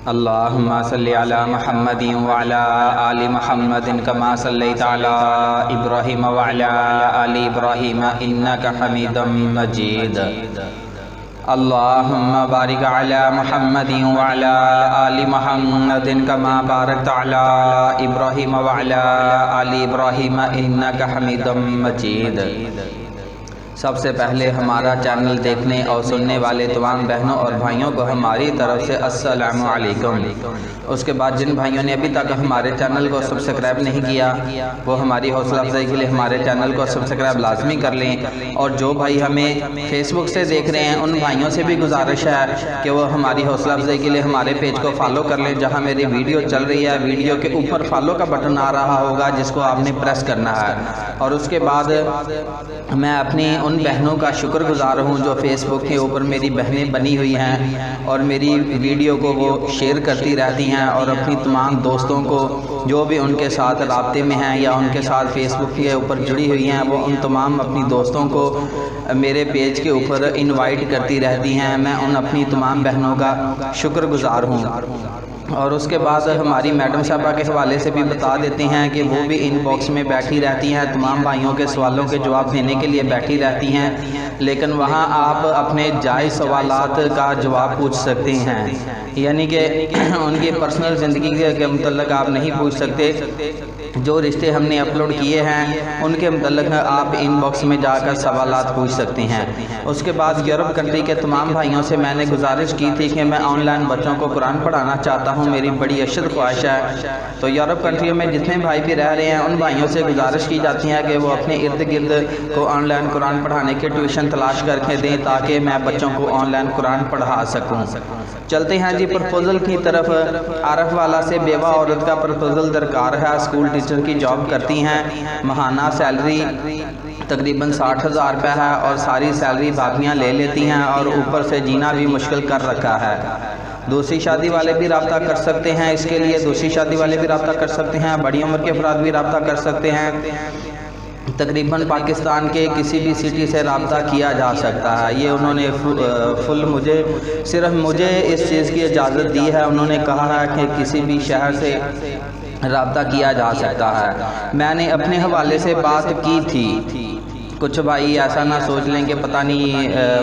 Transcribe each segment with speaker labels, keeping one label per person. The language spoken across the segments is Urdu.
Speaker 1: اللہم صلی علی محمد وعلی آل محمد کما صلیت علی ابراہیم وعلی آل ابراہیم انک حمید مجید۔ اللہم بارک علی محمد وعلی آل محمد کما بارکت علی ابراہیم وعلی آل ابراہیم انک حمید مجید۔ سب سے پہلے ہمارا چینل دیکھنے اور سننے والے تمام بہنوں اور بھائیوں کو ہماری طرف سے السلام علیکم۔ اس کے بعد جن بھائیوں نے ابھی تک ہمارے چینل کو سبسکرائب نہیں کیا وہ ہماری حوصلہ افزائی کے لیے ہمارے چینل کو سبسکرائب لازمی کر لیں، اور جو بھائی ہمیں فیس بک سے دیکھ رہے ہیں ان بھائیوں سے بھی گزارش ہے کہ وہ ہماری حوصلہ افزائی کے لیے ہمارے پیج کو فالو کر لیں۔ جہاں میری ویڈیو چل رہی ہے ویڈیو کے اوپر فالو کا بٹن آ رہا ہوگا جس کو آپ نے پریس کرنا ہے، اور اس کے بعد میں اپنی ان بہنوں کا شکر گزار ہوں جو فیس بک کے اوپر میری بہنیں بنی ہوئی ہیں اور میری ویڈیو کو وہ شیئر کرتی رہتی ہیں، اور اپنی تمام دوستوں کو جو بھی ان کے ساتھ رابطے میں ہیں یا ان کے ساتھ فیس بک کے اوپر جڑی ہوئی ہیں وہ ان تمام اپنی دوستوں کو میرے پیج کے اوپر انوائٹ کرتی رہتی ہیں۔ میں ان اپنی تمام بہنوں کا شکر گزار ہوں۔ اور اس کے بعد ہماری میڈم صاحبہ کے حوالے سے بھی بتا دیتے ہیں کہ وہ بھی ان باکس میں بیٹھی رہتی ہیں، تمام بھائیوں کے سوالوں کے جواب دینے کے لیے بیٹھی رہتی ہیں، لیکن وہاں آپ اپنے جائز سوالات کا جواب پوچھ سکتے ہیں، یعنی کہ ان کی پرسنل زندگی کے متعلق آپ نہیں پوچھ سکتے۔ جو رشتے ہم نے اپلوڈ کیے ہیں ان کے متعلق آپ ان باکس میں جا کر سوالات پوچھ سکتے ہیں۔ اس کے بعد یورپ کنٹری کے تمام بھائیوں سے میں نے گزارش کی تھی کہ میں آن لائن بچوں کو قرآن پڑھانا چاہتا ہوں، میری بڑی اشد خواہش ہے۔ تو یورپ کنٹریوں میں جتنے بھائی بھی رہ رہے ہیں ان بھائیوں سے گزارش کی جاتی ہے کہ وہ اپنے ارد گرد کو آن لائن قرآن پڑھانے کے ٹیوشن تلاش کر کے دیں تاکہ میں بچوں کو آن لائن قرآن پڑھا سکوں۔ چلتے ہیں جی پرپوزل کی طرف۔ عارف والا سے بیوہ عورت کا پرپوزل درکار ہے، اسکول ٹیچر کی جاب کرتی ہیں، ماہانہ سیلری تقریباً 60,000 روپے ہے اور ساری سیلری بھابیاں لے لیتی ہیں اور اوپر سے جینا بھی مشکل کر رکھا ہے۔ دوسری شادی والے بھی رابطہ کر سکتے ہیں، اس کے لیے دوسری شادی والے بھی رابطہ کر سکتے ہیں، بڑی عمر کے افراد بھی رابطہ کر سکتے ہیں۔ تقریباً پاکستان کے کسی بھی سٹی سے رابطہ کیا جا سکتا ہے۔ یہ انہوں نے صرف مجھے اس چیز کی اجازت دی ہے، انہوں نے کہا ہے کہ کسی بھی شہر سے رابطہ کیا جا سکتا ہے۔ میں نے اپنے حوالے سے بات کی تھی، کچھ بھائی ایسا نہ سوچ لیں کہ پتہ نہیں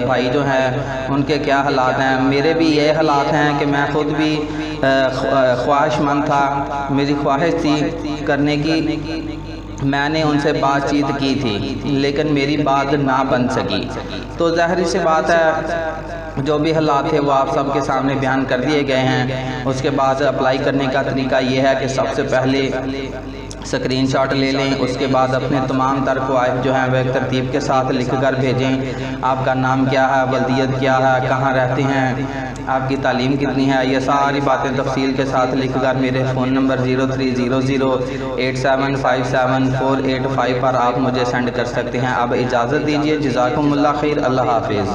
Speaker 1: بھائی جو ہیں ان کے کیا حالات ہیں۔ میرے بھی یہ حالات ہیں کہ میں خود بھی خواہش مند تھا، میری خواہش تھی کرنے کی، میں نے ان سے بات چیت کی تھی لیکن میری بات نہ بن سکی۔ تو ظاہر سی بات ہے جو بھی حالات تھے وہ آپ سب کے سامنے بیان کر دیے گئے ہیں۔ اس کے بعد اپلائی کرنے کا طریقہ یہ ہے کہ سب سے پہلے سکرین شاٹ لے لیں، اس کے بعد اپنے تمام تر قواعد جو ہیں وہ ایک ترتیب کے ساتھ لکھ کر بھیجیں۔ آپ کا نام کیا ہے، والدیت کیا ہے، کہاں رہتے ہیں، آپ کی تعلیم کتنی ہے، یہ ساری باتیں تفصیل کے ساتھ لکھ کر میرے فون نمبر 030087574885 پر آپ مجھے سینڈ کر سکتے ہیں۔ اب اجازت دیجیے، جزاکم اللہ خیر، اللہ حافظ۔